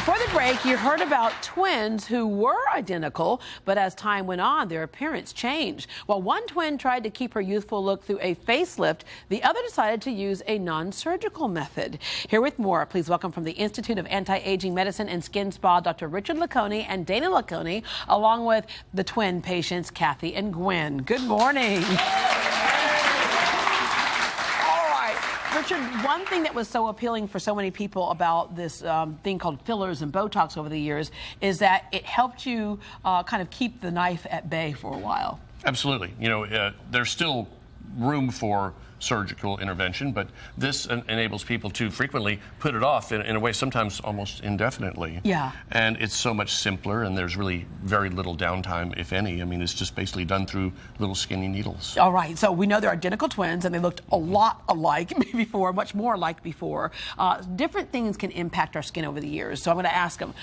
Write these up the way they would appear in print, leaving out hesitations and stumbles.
Before the break, you heard about twins who were identical, but as time went on, their appearance changed. While one twin tried to keep her youthful look through a facelift, the other decided to use a non-surgical method. Here with more, please welcome from the Institute of Anti-Aging Medicine and Skin Spa, Dr. Richard Lacconi and Dana Lacconi, along with the twin patients, Kathy and Gwen. Good morning. Richard, one thing that was so appealing for so many people about this thing called fillers and Botox over the years is that it helped you kind of keep the knife at bay for a while. Absolutely. You know, there's still room for surgical intervention, but this enables people to frequently put it off in a way sometimes almost indefinitely. Yeah. And it's so much simpler, and there's really very little downtime, if any. I mean, it's just basically done through little skinny needles. All right, so we know they're identical twins, and they looked a lot alike before, much more alike before. Different things can impact our skin over the years, so I'm going to ask them,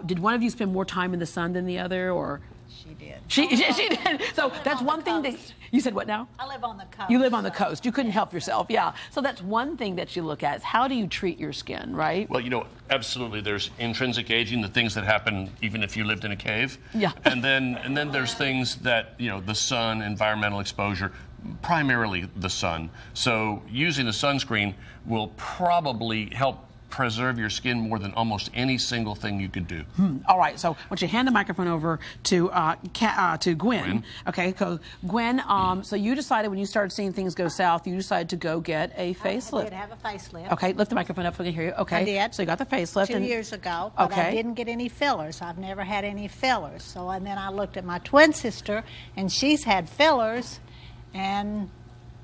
did one of you spend more time in the sun than the other, or? She did. She did. So that's one thing that you said. What now? I live on the coast. You live on the coast. You couldn't help yourself. Yeah. So that's one thing that you look at is how do you treat your skin, right? Well, you know, absolutely. There's intrinsic aging, the things that happen even if you lived in a cave. Yeah. And then there's things that, you know, the sun, environmental exposure, primarily the sun. So using the sunscreen will probably help preserve your skin more than almost any single thing you could do. All right, so I want you to hand the microphone over to Gwen. Okay, so Gwen, so you decided when you started seeing things go south, you decided to go get a facelift. I did have a facelift. Okay, lift the microphone up so we can hear you. Okay, I did. So you got the facelift. 2 years ago, but I didn't get any fillers. I've never had any fillers. So, and then I looked at my twin sister, and she's had fillers and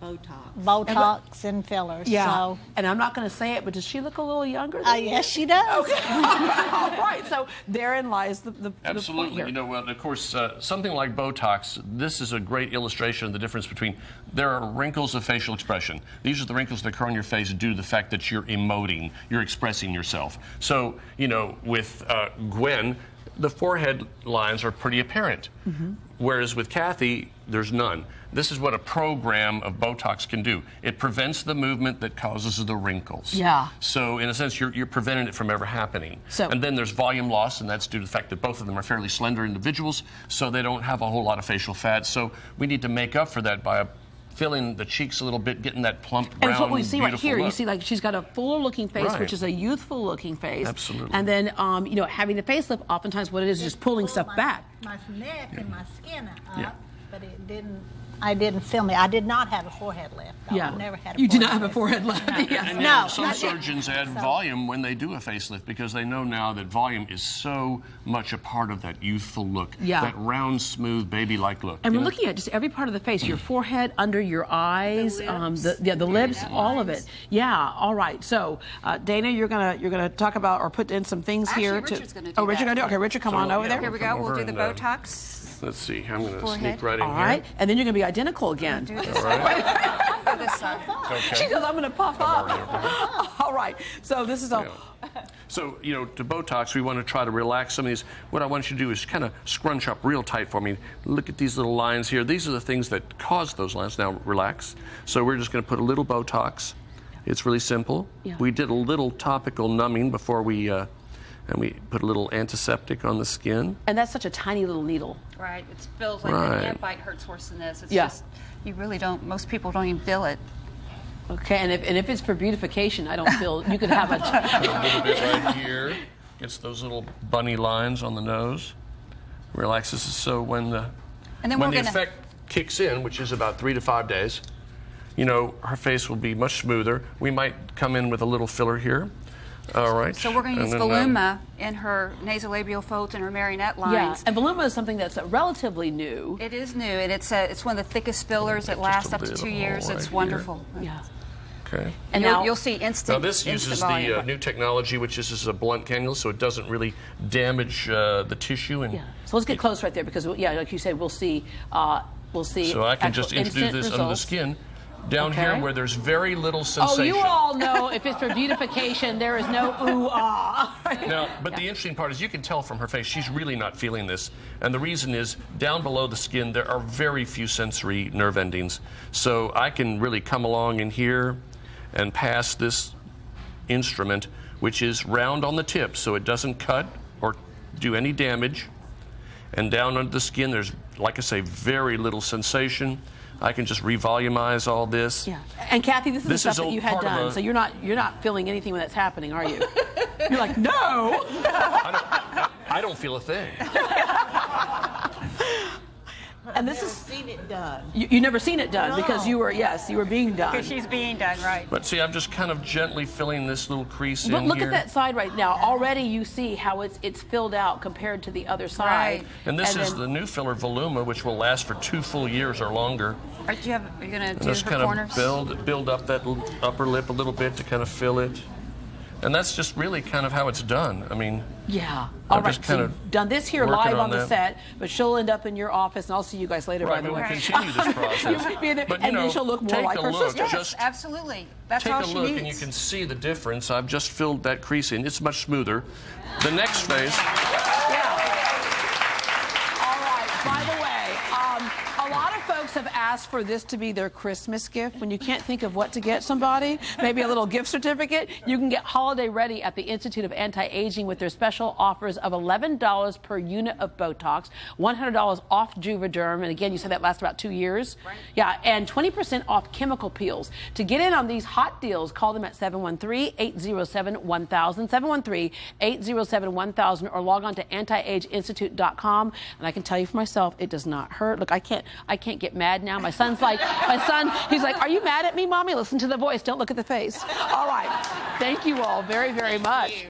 Botox and fillers. Yeah, so. And I'm not going to say it, but does she look a little younger? Yes, she does. Okay. All right, so therein lies the Absolutely. point here. You know, well, of course, something like Botox, this is a great illustration of the difference between, there are wrinkles of facial expression. These are the wrinkles that occur on your face due to the fact that you're emoting, you're expressing yourself. So, you know, with Gwen, the forehead lines are pretty apparent. Whereas with Kathy, there's none. This is what a program of Botox can do. It prevents the movement that causes the wrinkles. Yeah. So in a sense, you're preventing it from ever happening. So, and then there's volume loss, and that's due to the fact that both of them are fairly slender individuals, so they don't have a whole lot of facial fat. So we need to make up for that by filling the cheeks a little bit, getting that plump, brown, and it's what we see right here. look. You see, like, she's got a fuller-looking face, Right. which is a youthful-looking face. Absolutely. And then, you know, having the facelift, oftentimes what it is just pulling stuff back. My neck and my skin up, Yeah. but it didn't. I didn't feel me. I did not have a forehead lift. Yeah. I've never had a You forehead did not have a lift. forehead lift. Yes. And No, some I didn't. surgeons add volume when they do a facelift because they know now that volume is so much a part of that youthful look, Yeah. that round, smooth, baby-like look. And you we're know? looking at just every part of the face, your forehead, under your eyes, the lips, all of it. Yeah, all right. So, Dana, you're gonna talk about or put in some things Actually, here. Richard's gonna do Richard that. gonna do it? Okay, Richard, come on over there. Here we go. We'll do the Botox. Let's see. I'm going to Forehead. sneak right in All here. right, and then you're gonna be identical again. Do this All right. Go this side. Okay. She goes, I'm gonna puff up. All right, so this is a... So, you know, to Botox, we want to try to relax some of these. What I want you to do is kind of scrunch up real tight for me. Look at these little lines here. These are the things that cause those lines. Now, relax. So we're just going to put a little Botox. It's really simple. Yeah. We did a little topical numbing before we put a little antiseptic on the skin. And that's such a tiny little needle. Right. It feels like Right. the ant bite hurts worse than this. It's Yeah. just, you really don't, most people don't even feel it. Okay, and if it's for beautification, I don't feel you could have A little bit right here. Gets those little bunny lines on the nose. Relaxes us so when the And then we're gonna effect kicks in, which is about 3 to 5 days, you know, her face will be much smoother. We might come in with a little filler here. All right. So we're going to use And then, Voluma in her nasolabial folds and her marionette lines. and Voluma is something that's relatively new. It is new, and it's one of the thickest fillers. It lasts up to 2 years. right It's here. wonderful. Yeah. Okay. And You'll see instant. Now this uses instant volume. the new technology, which is a blunt cannula, so it doesn't really damage the tissue. And Yeah. So let's get close right there because, yeah, like you said, we'll see. So I can just introduce instant this under the results. skin. Down Okay. here where there's very little sensation. Oh, you all know if it's for beautification, there is no ooh-ah. Now, but the interesting part is you can tell from her face she's really not feeling this. And the reason is down below the skin there are very few sensory nerve endings. So I can really come along in here and pass this instrument which is round on the tip so it doesn't cut or do any damage. And down under the skin, there's, like I say, very little sensation. I can just revolumize all this. Yeah. And Kathy, this is the stuff that you had done, so you're not feeling anything when that's happening, are you? You're like, no. I don't feel a thing. And this is seen it done. You never seen it done because you were being done. Because she's being done, right. But see, I'm just kind of gently filling this little crease in here. But look here. at that side right now. Already you see how it's filled out compared to the other side. Right. And this is the new filler Voluma, which will last for 2 full years or longer. Are you going to do Just her kind corners? of build up that upper lip a little bit to kind of fill it. And that's just really kind of how it's done. I mean, yeah. All right, so you've done this here live on the set, but she'll end up in your office, and I'll see you guys later, by the way. We'll continue this process. But, and then she'll look more like her sister. Yes, absolutely. That's all she needs. Take a look, and you can see the difference. I've just filled that crease in. It's much smoother. The next phase. Yeah. All right, by the way, a lot of folks have asked for this to be their Christmas gift. When you can't think of what to get somebody, maybe a little gift certificate, you can get holiday ready at the Institute of Anti-Aging with their special offers of $11 per unit of Botox, $100 off Juvederm, and again, you said that lasts about 2 years. Right. Yeah, and 20% off chemical peels. To get in on these hot deals, call them at 713-807-1000, 713-807-1000, or log on to antiageinstitute.com. And I can tell you for myself, it does not hurt. Look, I can't get mad now. My son's like, he's like, are you mad at me, Mommy? Listen to the voice. Don't look at the face. All right. Thank you all very, very much.